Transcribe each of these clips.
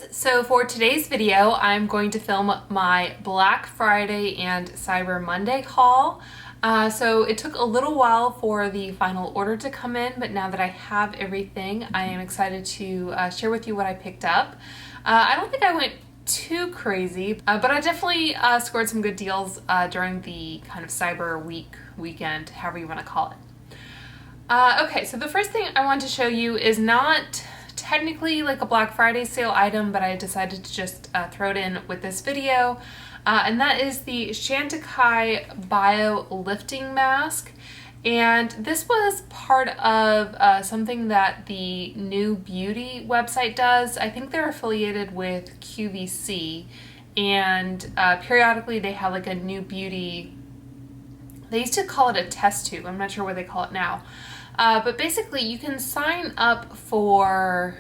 guys, so for today's video I'm going to film my Black Friday and Cyber Monday haul. So it took a little while for the final order to come in, but now that I have everything I am excited to share with you what I picked up. I don't think I went too crazy, but I definitely scored some good deals during the kind of Cyber weekend, however you want to call it. Okay, so the first thing I want to show you is not technically like a Black Friday sale item, but I decided to just throw it in with this video, and that is the Chantecaille Bio Lifting Mask. And this was part of something that the New Beauty website does. I think they're affiliated with QVC, and periodically they have like a New Beauty, they used to call it a test tube, I'm not sure what they call it now. But basically you can sign up for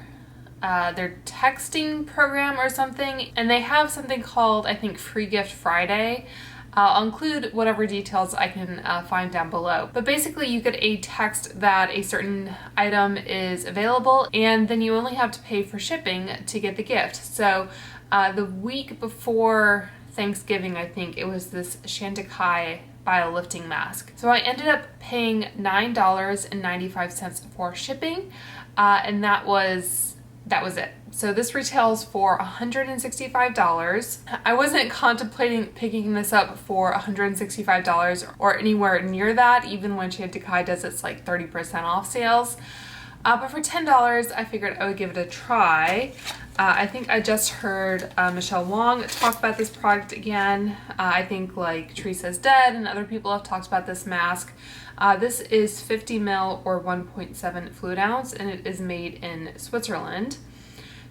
their texting program or something, and they have something called, I think, Free Gift Friday. I'll include whatever details I can find down below. But basically you get a text that a certain item is available, and then you only have to pay for shipping to get the gift. So the week before Thanksgiving, I think, it was this Chantecaille Bio Lifting Mask. So I ended up paying $9.95 for shipping, and that was it. So this retails for $165. I wasn't contemplating picking this up for $165 or anywhere near that, even when Chantecaille does its like 30% off sales. But for $10, I figured I would give it a try. I think I just heard Michelle Wong talk about this product again. I think like Teresa's Dead and other people have talked about this mask. This is 50 ml or 1.7 fluid ounce, and it is made in Switzerland.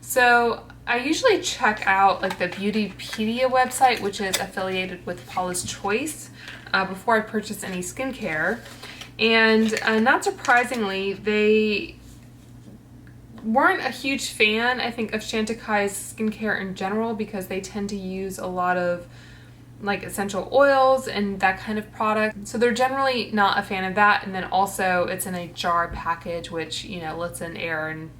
So I usually check out like the Beautypedia website, which is affiliated with Paula's Choice, before I purchase any skincare. And not surprisingly, they weren't a huge fan, I think, of Chantecaille's skincare in general, because they tend to use a lot of like essential oils and that kind of product. So they're generally not a fan of that. And then also it's in a jar package, which, you know, lets in air and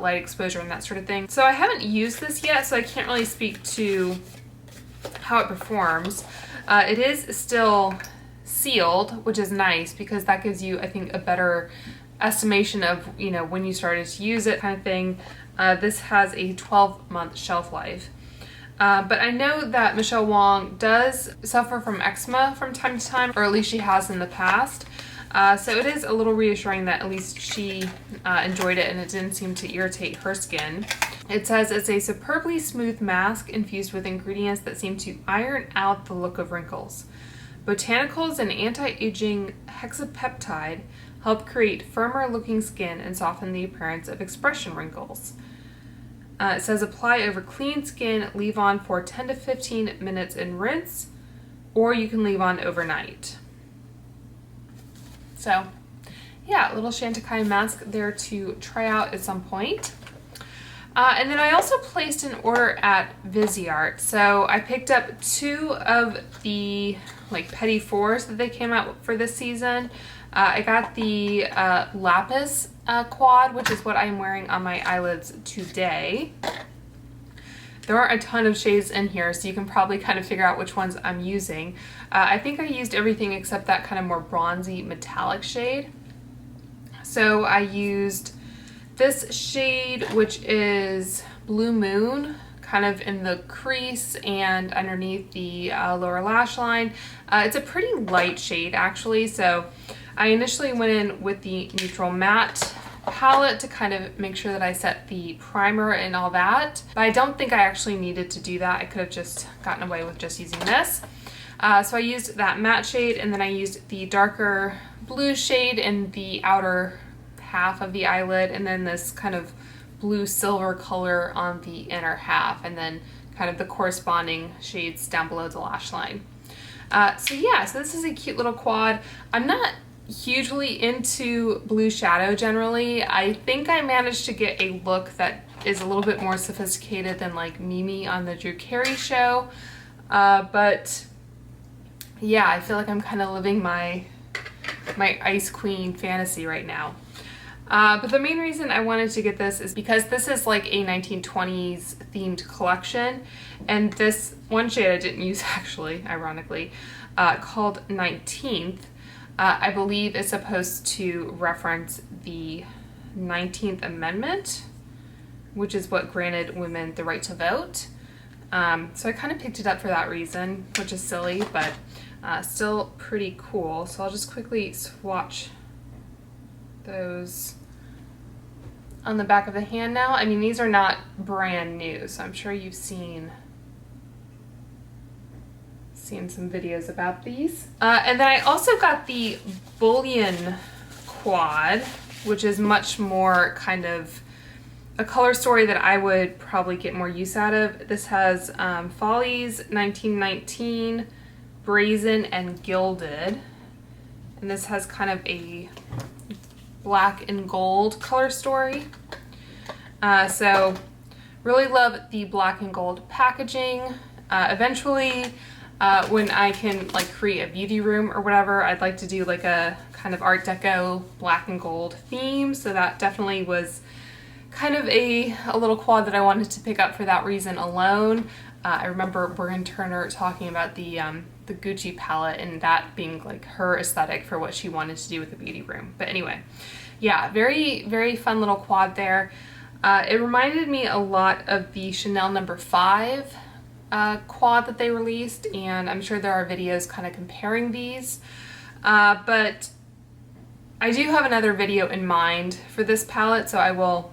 light exposure and that sort of thing. So I haven't used this yet, so I can't really speak to how it performs. It is still sealed, which is nice because that gives you, I think, a better estimation of, you know, when you started to use it kind of thing. This has a 12-month shelf life. But I know that Michelle Wong does suffer from eczema from time to time, or at least she has in the past. So it is a little reassuring that at least she enjoyed it and it didn't seem to irritate her skin. It says it's a superbly smooth mask infused with ingredients that seem to iron out the look of wrinkles. Botanicals and anti-aging hexapeptide help create firmer looking skin and soften the appearance of expression wrinkles. It says apply over clean skin, leave on for 10 to 15 minutes and rinse, or you can leave on overnight. So yeah, a little Chantecaille mask there to try out at some point. And then I also placed an order at Viseart. So I picked up 2 of the like Petit Fours that they came out for this season. I got the Lapis quad, which is what I'm wearing on my eyelids today. There are a ton of shades in here, so you can probably kind of figure out which ones I'm using. I think I used everything except that kind of more bronzy metallic shade. So I used this shade, which is Blue Moon, kind of in the crease and underneath the lower lash line. It's a pretty light shade actually, so I initially went in with the neutral matte palette to kind of make sure that I set the primer and all that, but I don't think I actually needed to do that. I could have just gotten away with just using this. So I used that matte shade, and then I used the darker blue shade in the outer half of the eyelid, and then this kind of blue silver color on the inner half, and then kind of the corresponding shades down below the lash line. So yeah, so this is a cute little quad. I'm not hugely into blue shadow generally. I think I managed to get a look that is a little bit more sophisticated than like Mimi on the Drew Carey show. But yeah, I feel like I'm kind of living my Ice Queen fantasy right now. But the main reason I wanted to get this is because this is like a 1920s themed collection, and this one shade I didn't use actually, ironically, called 19th, I believe is supposed to reference the 19th Amendment, which is what granted women the right to vote. So I kind of picked it up for that reason, which is silly, but still pretty cool. So I'll just quickly swatch those on the back of the hand now. I mean, these are not brand new, so I'm sure you've seen some videos about these. And then I also got the Bullion Quad, which is much more kind of a color story that I would probably get more use out of. This has Follies, 1919, Brazen, and Gilded. And this has kind of a black and gold color story. So really love the black and gold packaging. Eventually, when I can like create a beauty room or whatever, I'd like to do like a kind of Art Deco black and gold theme. So that definitely was kind of a little quad that I wanted to pick up for that reason alone. I remember Bryn Turner talking about the Gucci palette and that being like her aesthetic for what she wanted to do with the beauty room. But anyway, yeah, very, very fun little quad there. It reminded me a lot of the Chanel No. 5 quad that they released, and I'm sure there are videos kind of comparing these. But I do have another video in mind for this palette, so I will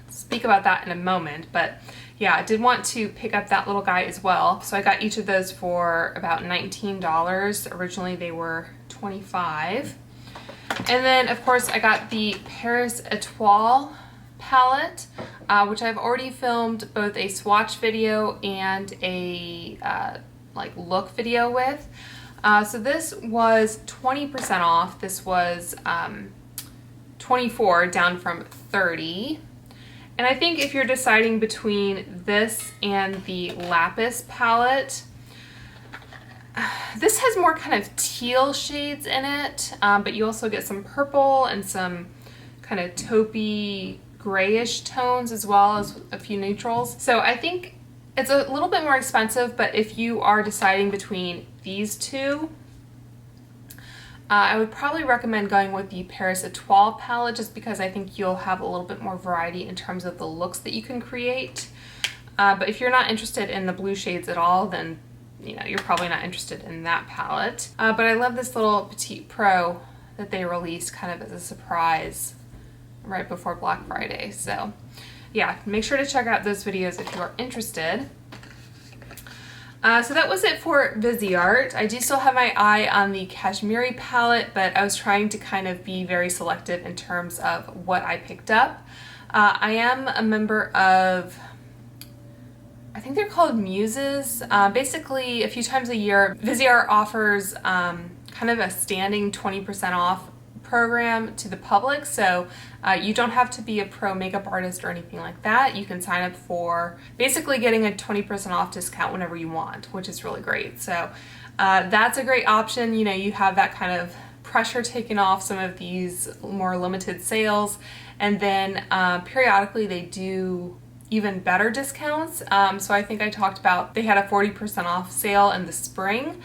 speak about that in a moment. But yeah, I did want to pick up that little guy as well. So I got each of those for about $19. Originally they were $25. And then of course I got the Paris Etoile palette, which I've already filmed both a swatch video and a like look video with. So this was 20% off. This was 24 down from 30. And I think if you're deciding between this and the Lapis palette, this has more kind of teal shades in it, but you also get some purple and some kind of taupey grayish tones as well as a few neutrals. So I think it's a little bit more expensive, but if you are deciding between these two, I would probably recommend going with the Paris Etoile palette just because I think you'll have a little bit more variety in terms of the looks that you can create. But if you're not interested in the blue shades at all, then you know, you're probably not interested in that palette. But I love this little Petite Pro that they released kind of as a surprise right before Black Friday. So yeah, make sure to check out those videos if you are interested. So that was it for Viseart. I do still have my eye on the Cashmere palette, but I was trying to kind of be very selective in terms of what I picked up. I am a member of, I think they're called Muses. Basically, a few times a year, Viseart offers kind of a standing 20% off program to the public. So you don't have to be a pro makeup artist or anything like that. You can sign up for basically getting a 20% off discount whenever you want, which is really great. So that's a great option. You know, you have that kind of pressure taken off some of these more limited sales. And then periodically they do even better discounts. So I think I talked about they had a 40% off sale in the spring.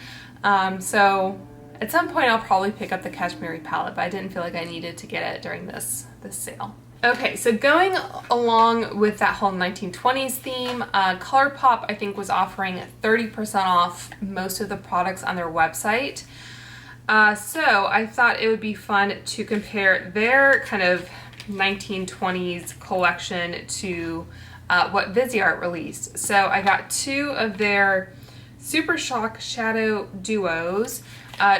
So at some point I'll probably pick up the Cashmere palette, but I didn't feel like I needed to get it during this sale. Okay, so going along with that whole 1920s theme, ColourPop I think was offering 30% off most of the products on their website. So I thought it would be fun to compare their kind of 1920s collection to what Viseart released. So I got two of their Super Shock Shadow Duos.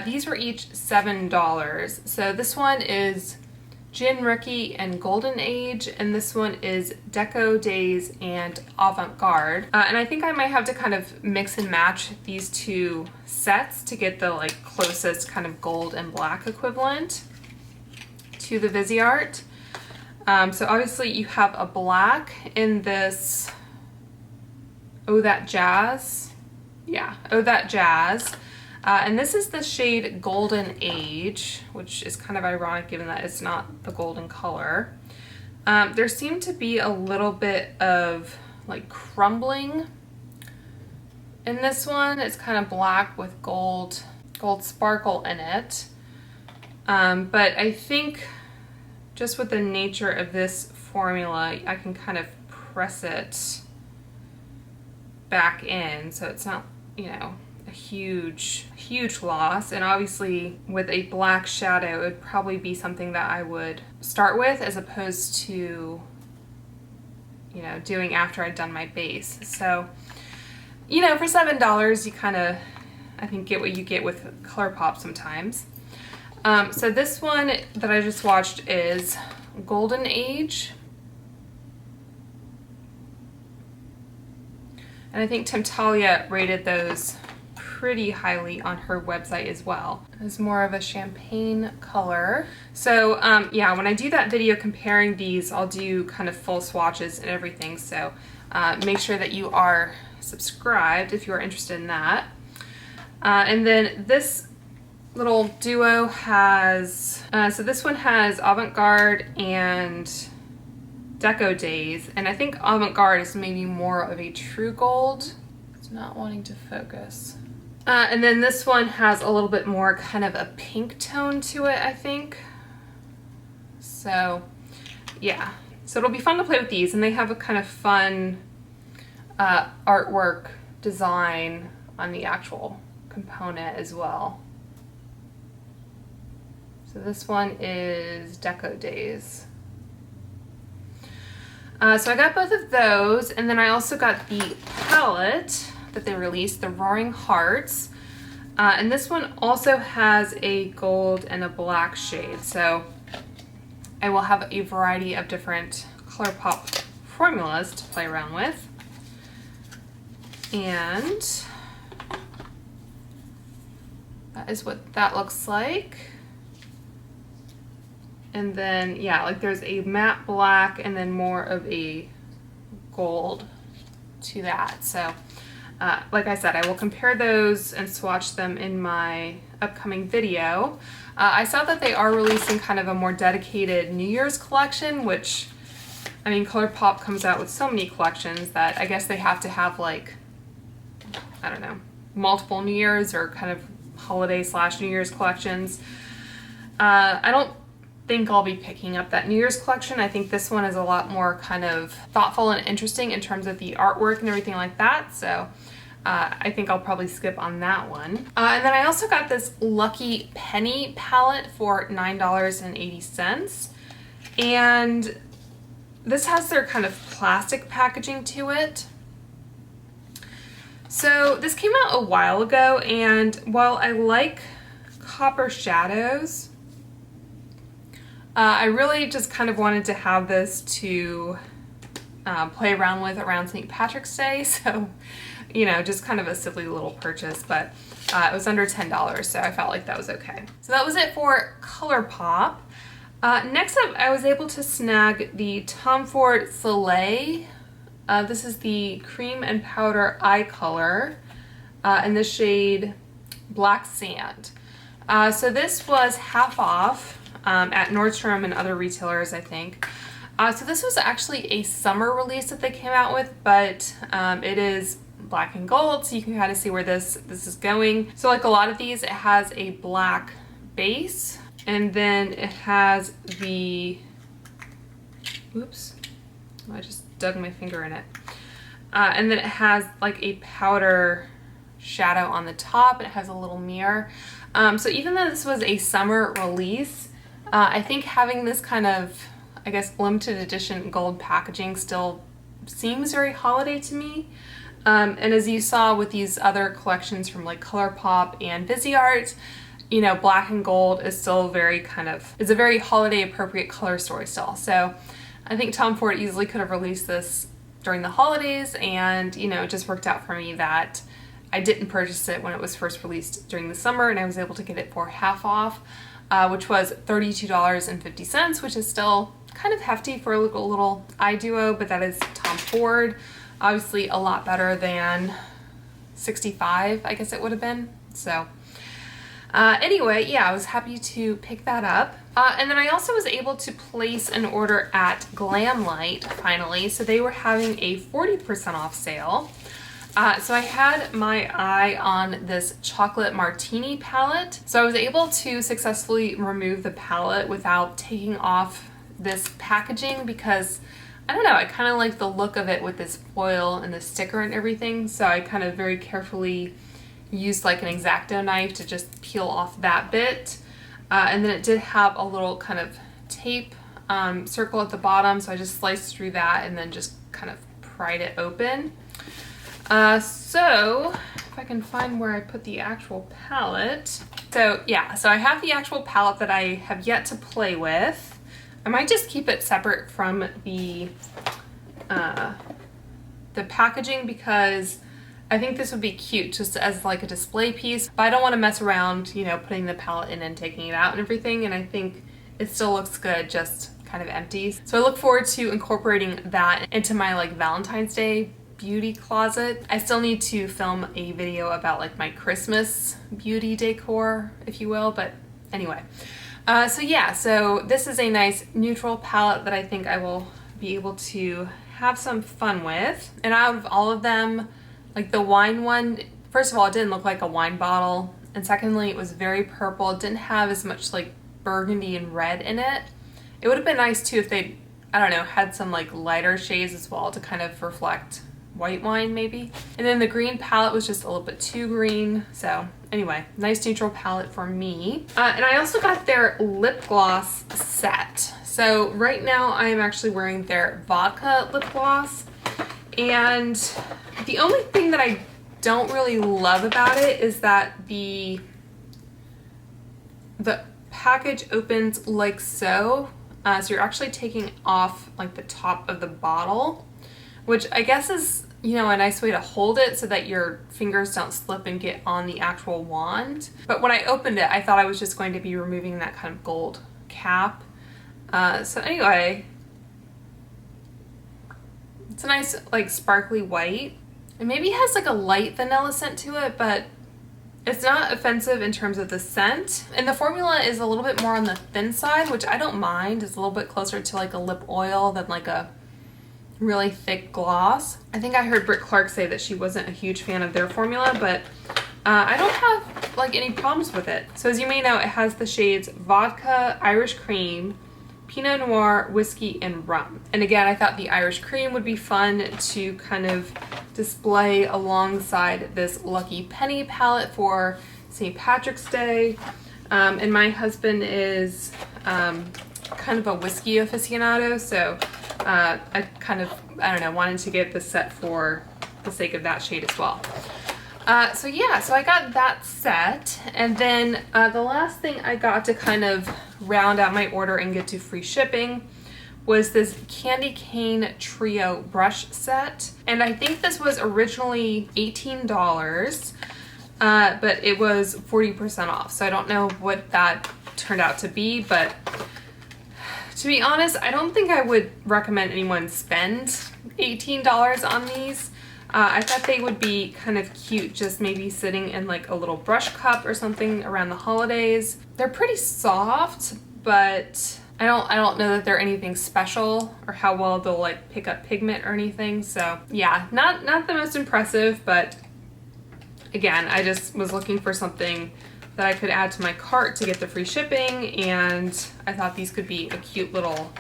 These were each $7. So this one is Gin Rookie and Golden Age, and this one is Deco Days and Avant Garde. And I think I might have to kind of mix and match these two sets to get the like closest kind of gold and black equivalent to the Viseart. So obviously you have a black in this Oh That Jazz. Yeah, Oh That Jazz. And this is the shade Golden Age, which is kind of ironic given that it's not the golden color. There seemed to be a little bit of like crumbling in this one. It's kind of black with gold sparkle in it. But I think just with the nature of this formula, I can kind of press it back in so it's not, you know, a huge loss. And obviously with a black shadow, it would probably be something that I would start with as opposed to, you know, doing after I'd done my base. So, you know, for $7, you kind of, I think, get what you get with ColourPop sometimes. So this one that I just watched is Golden Age. And I think Talia rated those pretty highly on her website as well. It's more of a champagne color. So yeah, when I do that video comparing these, I'll do kind of full swatches and everything. So make sure that you are subscribed if you are interested in that. And then this little duo has, so this one has Avant Garde and Deco Days, and I think Avant Garde is maybe more of a true gold. It's not wanting to focus. And then this one has a little bit more kind of a pink tone to it, I think. So yeah, so it'll be fun to play with these, and they have a kind of fun artwork design on the actual component as well. So this one is Deco Days. So I got both of those, and then I also got the palette that they released, the Roaring Hearts. And this one also has a gold and a black shade. So I will have a variety of different ColourPop formulas to play around with. And that is what that looks like. And then, yeah, like there's a matte black and then more of a gold to that. So, like I said, I will compare those and swatch them in my upcoming video. I saw that they are releasing kind of a more dedicated New Year's collection, which, I mean, ColourPop comes out with so many collections that I guess they have to have, like, I don't know, multiple New Year's or kind of holiday/New Year's collections. I don't think I'll be picking up that New Year's collection. I think this one is a lot more kind of thoughtful and interesting in terms of the artwork and everything like that. So I think I'll probably skip on that one. And then I also got this Lucky Penny palette for $9.80. And this has their kind of plastic packaging to it. So this came out a while ago, and while I like copper shadows, I really just kind of wanted to have this to play around with around St. Patrick's Day. So, you know, just kind of a silly little purchase, but it was under $10, so I felt like that was okay. So that was it for ColourPop. Next up, I was able to snag the Tom Ford Soleil. This is the cream and powder eye color in the shade Black Sand. So this was half off at Nordstrom and other retailers, I think. So this was actually a summer release that they came out with, but it is black and gold, so you can kind of see where this is going. So like a lot of these, it has a black base, and then it has the, oops, I just dug my finger in it. And then it has like a powder shadow on the top, and it has a little mirror. So even though this was a summer release, I think having this kind of, I guess, limited edition gold packaging still seems very holiday to me. And as you saw with these other collections from like ColourPop and Viseart, you know, black and gold is still very kind of, it's a very holiday appropriate color story still. So I think Tom Ford easily could have released this during the holidays, and, you know, it just worked out for me that I didn't purchase it when it was first released during the summer, and I was able to get it for half off, which was $32.50, which is still kind of hefty for a little eye duo, but that is Tom Ford. Obviously a lot better than $65, I guess it would have been. So Anyway, yeah, I was happy to pick that up. And then I also was able to place an order at Glamlite finally. So they were having a 40% off sale. So I had my eye on this chocolate martini palette. So I was able to successfully remove the palette without taking off this packaging because I don't know, I kind of like the look of it with this foil and the sticker and everything. So I kind of very carefully used like an X-Acto knife to just peel off that bit. And then it did have a little kind of tape circle at the bottom. So I just sliced through that and then just kind of pried it open. So if I can find where I put the actual palette. So yeah, so I have the actual palette that I have yet to play with. I might just keep it separate from the packaging because I think this would be cute just as like a display piece, but I don't want to mess around, you know, putting the palette in and taking it out and everything. And I think it still looks good, just kind of empty. So I look forward to incorporating that into my like Valentine's Day beauty closet. I still need to film a video about like my Christmas beauty decor, if you will, but anyway. So yeah, so this is a nice neutral palette that I think I will be able to have some fun with. And out of all of them, like the wine one, first of all, it didn't look like a wine bottle. And secondly, it was very purple. It didn't have as much like burgundy and red in it. It would have been nice too if they, I don't know, had some like lighter shades as well to kind of reflect white wine maybe. And then the green palette was just a little bit too green. So anyway, nice neutral palette for me. And I also got their lip gloss set. So right now I am actually wearing their vodka lip gloss. And the only thing that I don't really love about it is that the package opens like so. So you're actually taking off like the top of the bottle, which I guess is, you know, a nice way to hold it so that your fingers don't slip and get on the actual wand. But when I opened it, I thought I was just going to be removing that kind of gold cap. So anyway, it's a nice like sparkly white. It maybe has like a light vanilla scent to it, but it's not offensive in terms of the scent. And the formula is a little bit more on the thin side, which I don't mind. It's a little bit closer to like a lip oil than like a really thick gloss. I think I heard Britt Clark say that she wasn't a huge fan of their formula, but I don't have like any problems with it. So as you may know, it has the shades Vodka, Irish Cream, Pinot Noir, Whiskey, and Rum. And again, I thought the Irish Cream would be fun to kind of display alongside this Lucky Penny palette for St. Patrick's Day. And my husband is kind of a whiskey aficionado, so I kind of, I don't know, wanted to get this set for the sake of that shade as well. So yeah, so I got that set, and then the last thing I got to kind of round out my order and get to free shipping was this Candy Cane Trio brush set. And I think this was originally $18, but it was 40% off. So I don't know what that turned out to be, but to be honest, I don't think I would recommend anyone spend $18 on these. I thought they would be kind of cute, just maybe sitting in like a little brush cup or something around the holidays. They're pretty soft, but I don't know that they're anything special or how well they'll like pick up pigment or anything. So yeah, not the most impressive, but again, I just was looking for something that I could add to my cart to get the free shipping, and I thought these could be a cute little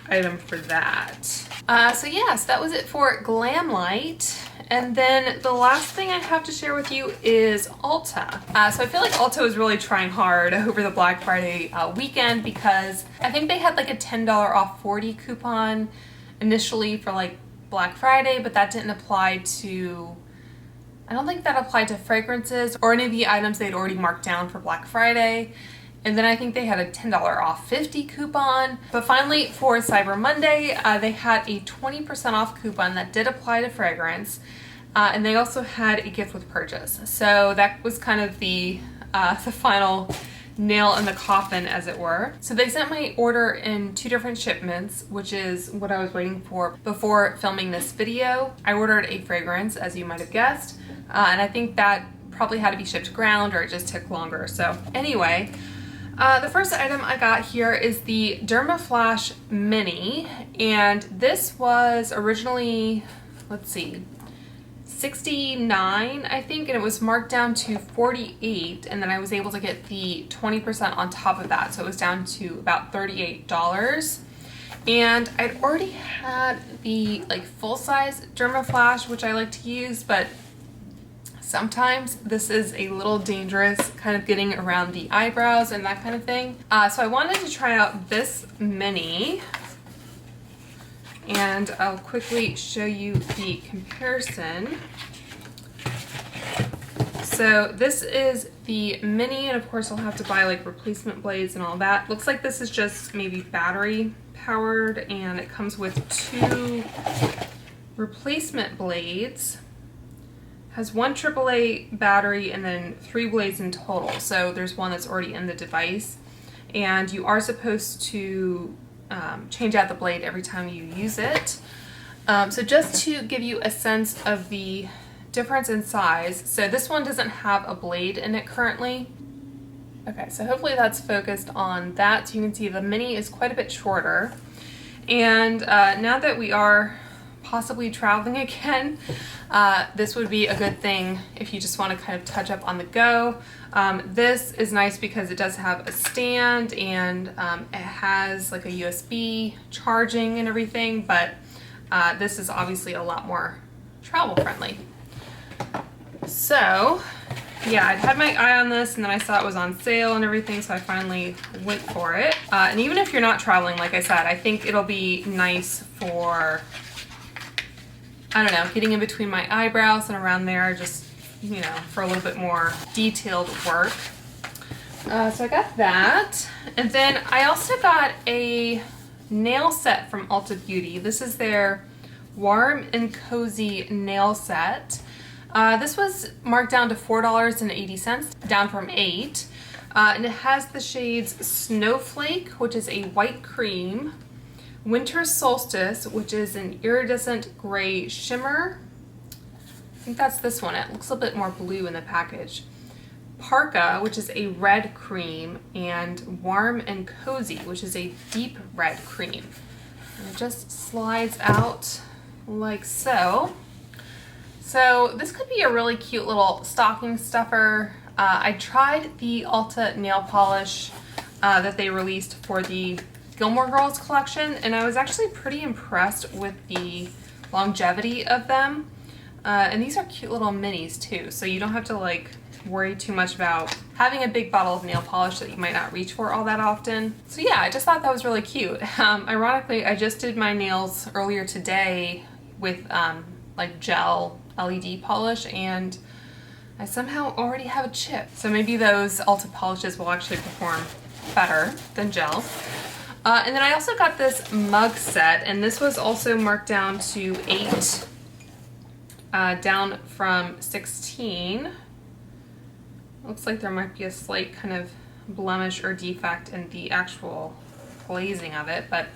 item for that. So yes, that was it for Glamlite. And then the last thing I have to share with you is Ulta. So I feel like Ulta was really trying hard over the Black Friday weekend, because I think they had like a $10 off 40 coupon initially for like Black Friday, but that didn't apply to, I don't think that applied to fragrances or any of the items they'd already marked down for Black Friday. And then I think they had a $10 off 50 coupon. But finally, for Cyber Monday, they had a 20% off coupon that did apply to fragrance. And they also had a gift with purchase. So that was kind of the final nail in the coffin, as it were. So they sent my order in 2 different shipments, which is what I was waiting for before filming this video. I ordered a fragrance, as you might have guessed. And I think that probably had to be shipped ground or it just took longer. So anyway, the first item I got here is the Dermaflash Mini, and this was originally, let's see, $69, I think, and it was marked down to $48, and then I was able to get the 20% on top of that, so it was down to about $38. And I'd already had the like full-size Dermaflash, which I like to use, but sometimes this is a little dangerous, kind of getting around the eyebrows and that kind of thing. So I wanted to try out this mini, and I'll quickly show you the comparison. So this is the mini, and of course I'll have to buy like replacement blades and all that. Looks like this is just maybe battery powered, and it comes with 2 replacement blades. Has 1 AAA battery and then 3 blades in total. So there's one that's already in the device, and you are supposed to change out the blade every time you use it. So just to give you a sense of the difference in size, so this one doesn't have a blade in it currently. Okay, so hopefully that's focused on that. So you can see the mini is quite a bit shorter. And now that we are possibly traveling again, this would be a good thing if you just want to kind of touch up on the go. This is nice because it does have a stand, and it has like a USB charging and everything, but this is obviously a lot more travel friendly. So yeah, I'd had my eye on this, and then I saw it was on sale and everything, so I finally went for it. And even if you're not traveling, like I said, I think it'll be nice for, I don't know, getting in between my eyebrows and around there, just, you know, for a little bit more detailed work. So I got that. And then I also got a nail set from Ulta Beauty. This is their Warm and Cozy nail set. This was marked down to $4.80, down from $8. And it has the shades Snowflake, which is a white cream, Winter Solstice, which is an iridescent gray shimmer. I think that's this one. It looks a bit more blue in the package. Parka, which is a red cream, and Warm and Cozy, which is a deep red cream. And it just slides out like so. So this could be a really cute little stocking stuffer. I tried the Ulta nail polish that they released for the Gilmore Girls collection, and I was actually pretty impressed with the longevity of them. And these are cute little minis too, so you don't have to like worry too much about having a big bottle of nail polish that you might not reach for all that often. So yeah, I just thought that was really cute. Ironically, I just did my nails earlier today with like gel LED polish, and I somehow already have a chip. So maybe those Ulta polishes will actually perform better than gel. And then I also got this mug set, and this was also marked down to $8, down from $16. Looks like there might be a slight kind of blemish or defect in the actual glazing of it, but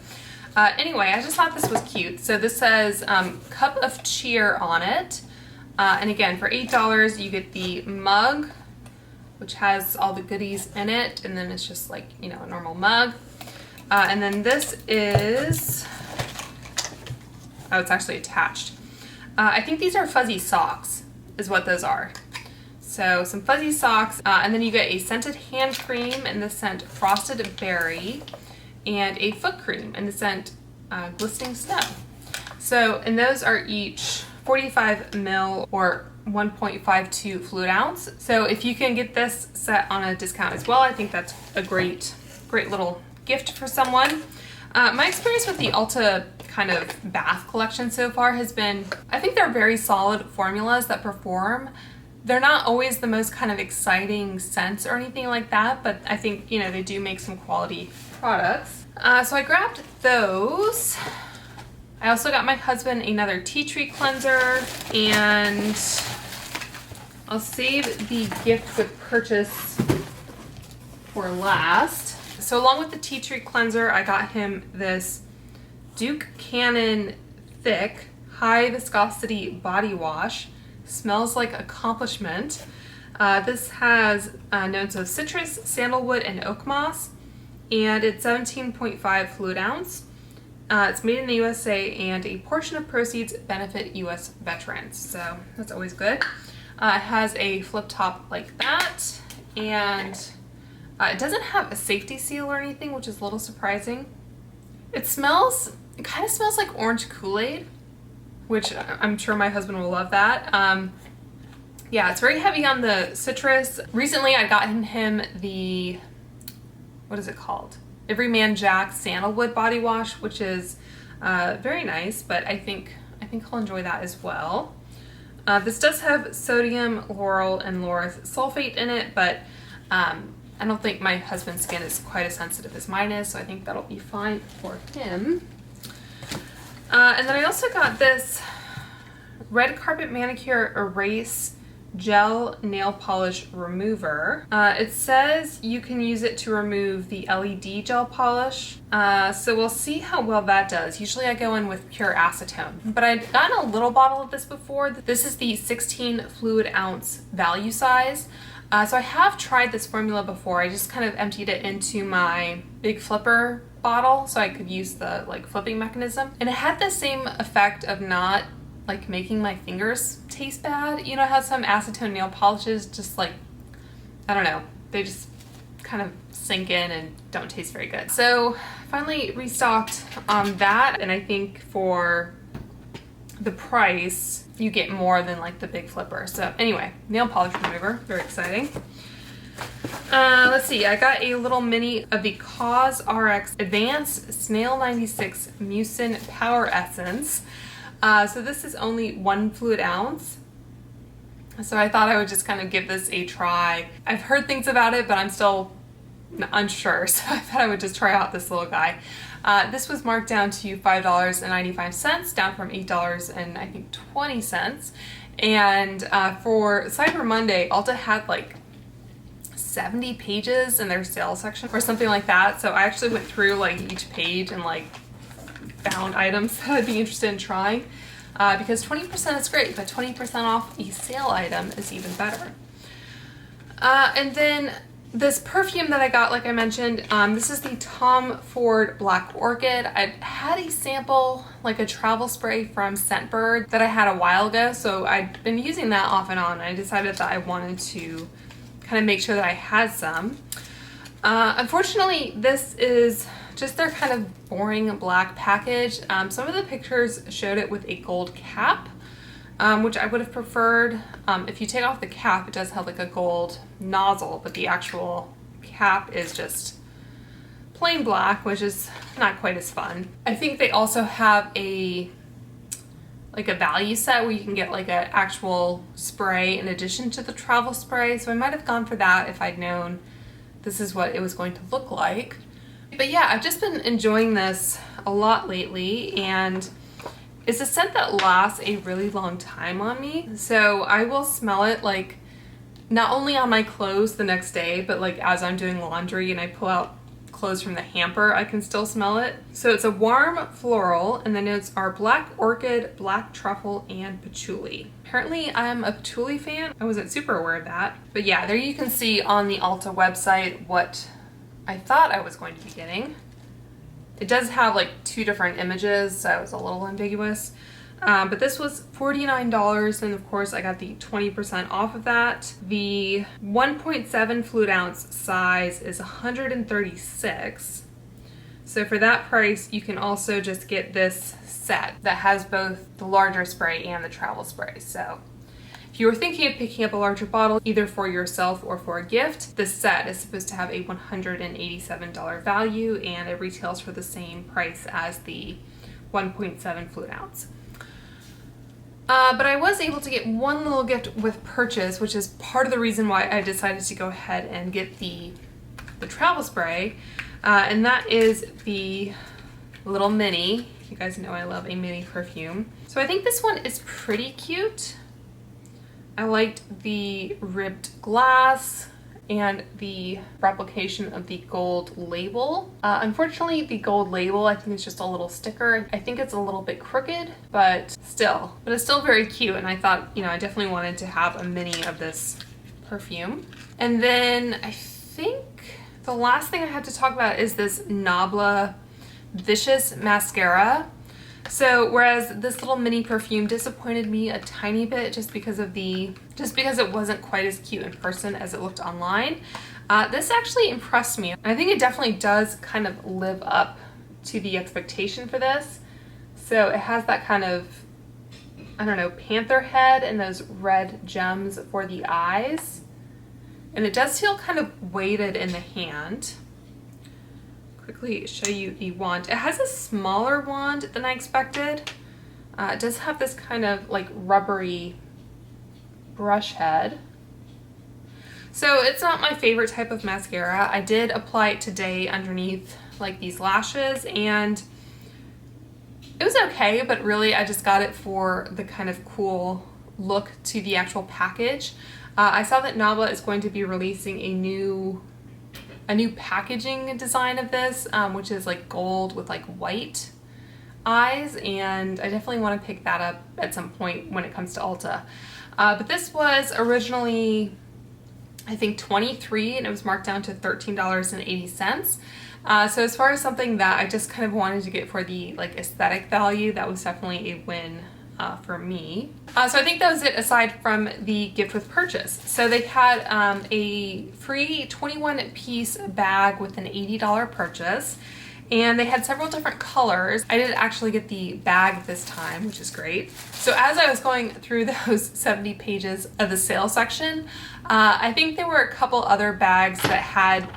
anyway, I just thought this was cute. So this says Cup of Cheer on it. And again, for $8, you get the mug, which has all the goodies in it, and then it's just like, you know, a normal mug. And then this is, oh, it's actually attached. I think these are fuzzy socks, is what those are. So some fuzzy socks, and then you get a scented hand cream in the scent Frosted Berry, and a foot cream in the scent Glistening Snow. So, and those are each 45 ml or 1.52 fluid ounce. So if you can get this set on a discount as well, I think that's a great little gift for someone. My experience with the Ulta kind of bath collection so far has been, I think they're very solid formulas that perform. They're not always the most kind of exciting scents or anything like that, but I think, you know, they do make some quality products. So I grabbed those. I also got my husband another tea tree cleanser, and I'll save the gift with purchase for last. So along with the tea tree cleanser, I got him this Duke Cannon Thick High Viscosity Body Wash. Smells like accomplishment. This has notes of citrus, sandalwood, and oak moss, and it's 17.5 fluid ounce. It's made in the USA, and a portion of proceeds benefit US veterans, so that's always good. It has a flip top like that, and it doesn't have a safety seal or anything, which is a little surprising. It kind of smells like orange Kool-Aid, which I'm sure my husband will love that. Yeah, it's very heavy on the citrus. Recently I got him the, what is it called? Everyman Jack Sandalwood Body Wash, which is very nice, but I think he'll enjoy that as well. This does have sodium lauryl and laureth sulfate in it, but I don't think my husband's skin is quite as sensitive as mine is, so I think that'll be fine for him. And then I also got this Red Carpet Manicure Erase Gel Nail Polish Remover. It says you can use it to remove the LED gel polish, so we'll see how well that does. Usually I go in with pure acetone, but I'd gotten a little bottle of this before. This is the 16 fluid ounce value size. So I have tried this formula before. I just kind of emptied it into my big flipper bottle so I could use the flipping mechanism, and it had the same effect of not making my fingers taste bad. You know how some acetone nail polishes just I don't know, they just kind of sink in and don't taste very good. So finally restocked on that, and I think for the price you get more than the big flipper. So anyway, nail polish remover, very exciting. Let's see, I got a little mini of the Cause RX Advanced Snail 96 Mucin Power Essence. So this is only 1 fluid ounce. So I thought I would just kind of give this a try. I've heard things about it, but I'm still unsure. So I thought I would just try out this little guy. This was marked down to $5.95, down from $8.20. And for Cyber Monday, Ulta had 70 pages in their sales section or something like that. So I actually went through each page and found items that I'd be interested in trying, because 20% is great, but 20% off a sale item is even better. And then this perfume that I got, like I mentioned, this is the Tom Ford Black Orchid. I had a sample, a travel spray from Scentbird that I had a while ago, so I'd been using that off and on. I decided that I wanted to kind of make sure that I had some. Unfortunately, this is just their kind of boring black package. Some of the pictures showed it with a gold cap, which I would have preferred. If you take off the cap, it does have a gold nozzle, but the actual cap is just plain black, which is not quite as fun. I think they also have a value set where you can get an actual spray in addition to the travel spray, so I might have gone for that if I'd known this is what it was going to look like. But yeah, I've just been enjoying this a lot lately, and it's a scent that lasts a really long time on me. So I will smell it not only on my clothes the next day, but as I'm doing laundry and I pull out clothes from the hamper, I can still smell it. So it's a warm floral, and the notes are black orchid, black truffle, and patchouli. Apparently I'm a patchouli fan. I wasn't super aware of that. But yeah, there you can see on the Ulta website what I thought I was going to be getting. It does have 2 different images, so it was a little ambiguous. But this was $49, and of course I got the 20% off of that. The 1.7 fluid ounce size is $136. So for that price, you can also just get this set that has both the larger spray and the travel spray. So if you were thinking of picking up a larger bottle, either for yourself or for a gift, this set is supposed to have a $187 value, and it retails for the same price as the 1.7 fluid ounce. But I was able to get one little gift with purchase, which is part of the reason why I decided to go ahead and get the travel spray, and that is the little mini. You guys know I love a mini perfume. So I think this one is pretty cute. I liked the ribbed glass and the replication of the gold label. Unfortunately, the gold label I think is just a little sticker. I think it's a little bit crooked, but it's still very cute. And I thought, I definitely wanted to have a mini of this perfume. And then I think the last thing I have to talk about is this Nabla Vicious Mascara. So whereas this little mini perfume disappointed me a tiny bit just because it wasn't quite as cute in person as it looked online, this actually impressed me. I think it definitely does kind of live up to the expectation for this. So it has that kind of, I don't know, panther head and those red gems for the eyes. And it does feel kind of weighted in the hand. Quickly show you the wand. It has a smaller wand than I expected. It does have this kind of like rubbery brush head. So it's not my favorite type of mascara. I did apply it today underneath like these lashes and it was okay, but really I just got it for the kind of cool look to the actual package. I saw that Nabla is going to be releasing a new packaging design of this, which is like gold with like white eyes, and I definitely want to pick that up at some point when it comes to Ulta. But this was originally, I think, $23 and it was marked down to $13.80. So as far as something that I just kind of wanted to get for the like aesthetic value, that was definitely a win for me. So I think that was it aside from the gift with purchase. So they had a free 21-piece bag with an $80 purchase, and they had several different colors. I did actually get the bag this time, which is great. So as I was going through those 70 pages of the sale section, I think there were a couple other bags that had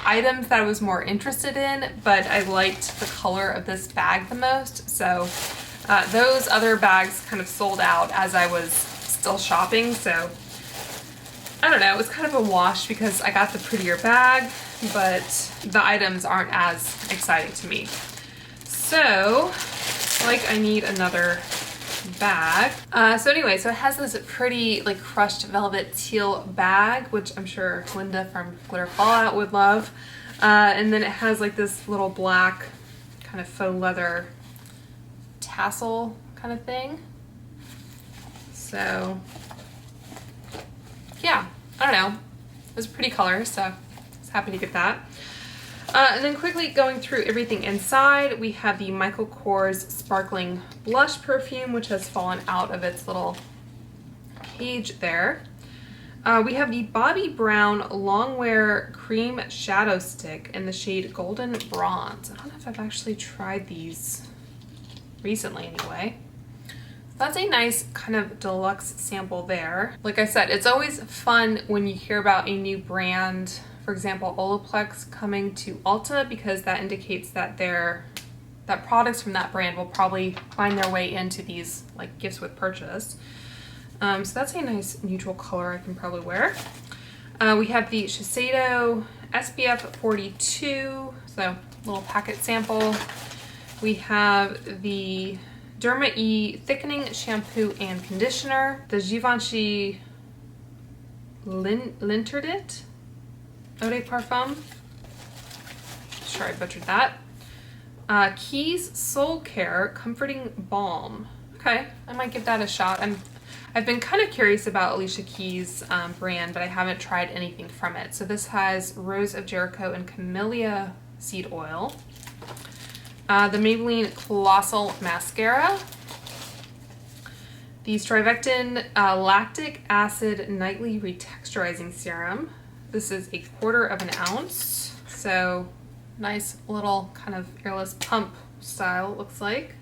items that I was more interested in, but I liked the color of this bag the most. So those other bags kind of sold out as I was still shopping, so I don't know, it was kind of a wash because I got the prettier bag, but the items aren't as exciting to me. So, like, I need another bag. So anyway, so it has this pretty like crushed velvet teal bag, which I'm sure Linda from Glitter Fallout would love. And then it has like this little black kind of faux leather tassel kind of thing. So yeah, I don't know. It was a pretty color, so I was happy to get that. And then quickly going through everything inside, we have the Michael Kors Sparkling Blush Perfume, which has fallen out of its little cage there. We have the Bobbi Brown Longwear Cream Shadow Stick in the shade Golden Bronze. I don't know if I've actually tried these recently anyway. That's a nice kind of deluxe sample there. Like I said, it's always fun when you hear about a new brand, for example, Olaplex coming to Ulta, because that indicates that that products from that brand will probably find their way into these like gifts with purchase. So that's a nice neutral color I can probably wear. We have the Shiseido SPF 42, so little packet sample. We have the Derma E Thickening Shampoo and Conditioner, the Givenchy L'Interdit Eau de Parfum. Sure, I butchered that. Keys Soul Care Comforting Balm. Okay, I might give that a shot. I've been kind of curious about Alicia Keys' brand, but I haven't tried anything from it. So this has Rose of Jericho and Camellia Seed Oil. The Maybelline Colossal Mascara. The Strivectin Lactic Acid Nightly Retexturizing Serum. This is 1/4 ounce. So nice little kind of airless pump style, it looks like.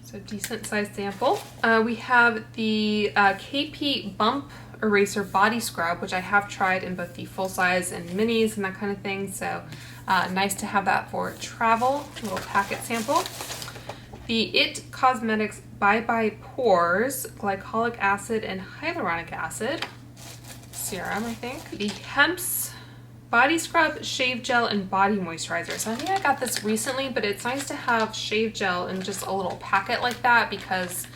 So decent sized sample. We have the KP Bump Eraser Body Scrub, which I have tried in both the full size and minis and that kind of thing. So nice to have that for travel. A little packet sample. The IT Cosmetics Bye Bye Pores Glycolic Acid and Hyaluronic Acid Serum, I think. The Hemp's Body Scrub, Shave Gel, and Body Moisturizer. So I think I got this recently, but it's nice to have shave gel in just a little packet like that, because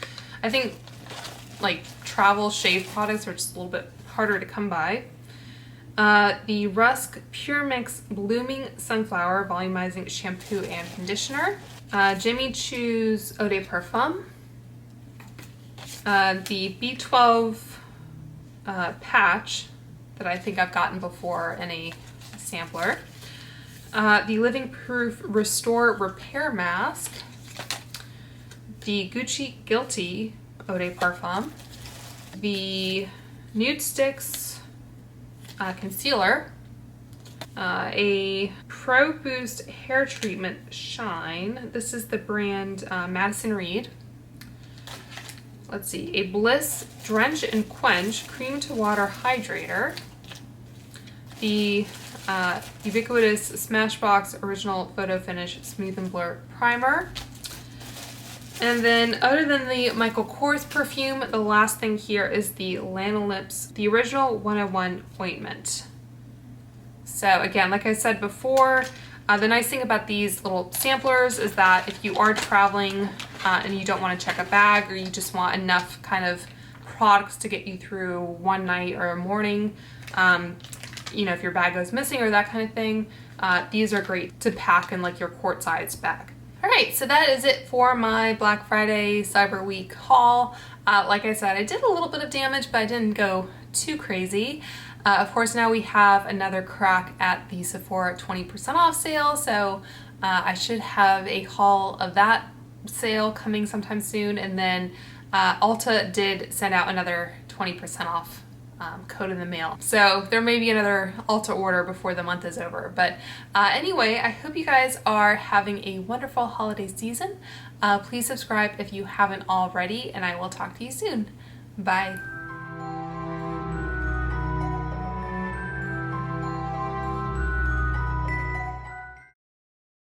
I think like travel shave products are just a little bit harder to come by. The Rusk Pure Mix Blooming Sunflower Volumizing Shampoo and Conditioner. Jimmy Choo's Eau de Parfum. The B12 patch that I think I've gotten before in a sampler. The Living Proof Restore Repair Mask. The Gucci Guilty Eau de Parfum. The Nude Sticks Concealer. A Pro Boost Hair Treatment Shine. This is the brand Madison Reed. Let's see, a Bliss Drench and Quench Cream to Water Hydrator. The ubiquitous Smashbox Original Photo Finish Smooth and Blur Primer. And then, other than the Michael Kors perfume, the last thing here is the Lanolips, the Original 101 Ointment. So again, like I said before, the nice thing about these little samplers is that if you are traveling and you don't want to check a bag, or you just want enough kind of products to get you through one night or a morning, you know, if your bag goes missing or that kind of thing, these are great to pack in like your quart size bag. All right, so that is it for my Black Friday Cyber Week haul. Like I said, I did a little bit of damage, but I didn't go too crazy. Of course, now we have another crack at the Sephora 20% off sale, so I should have a haul of that sale coming sometime soon. And then Ulta did send out another 20% off code in the mail, so there may be another Ulta order before the month is over. But anyway, I hope you guys are having a wonderful holiday season. Please subscribe if you haven't already, and I will talk to you soon. Bye.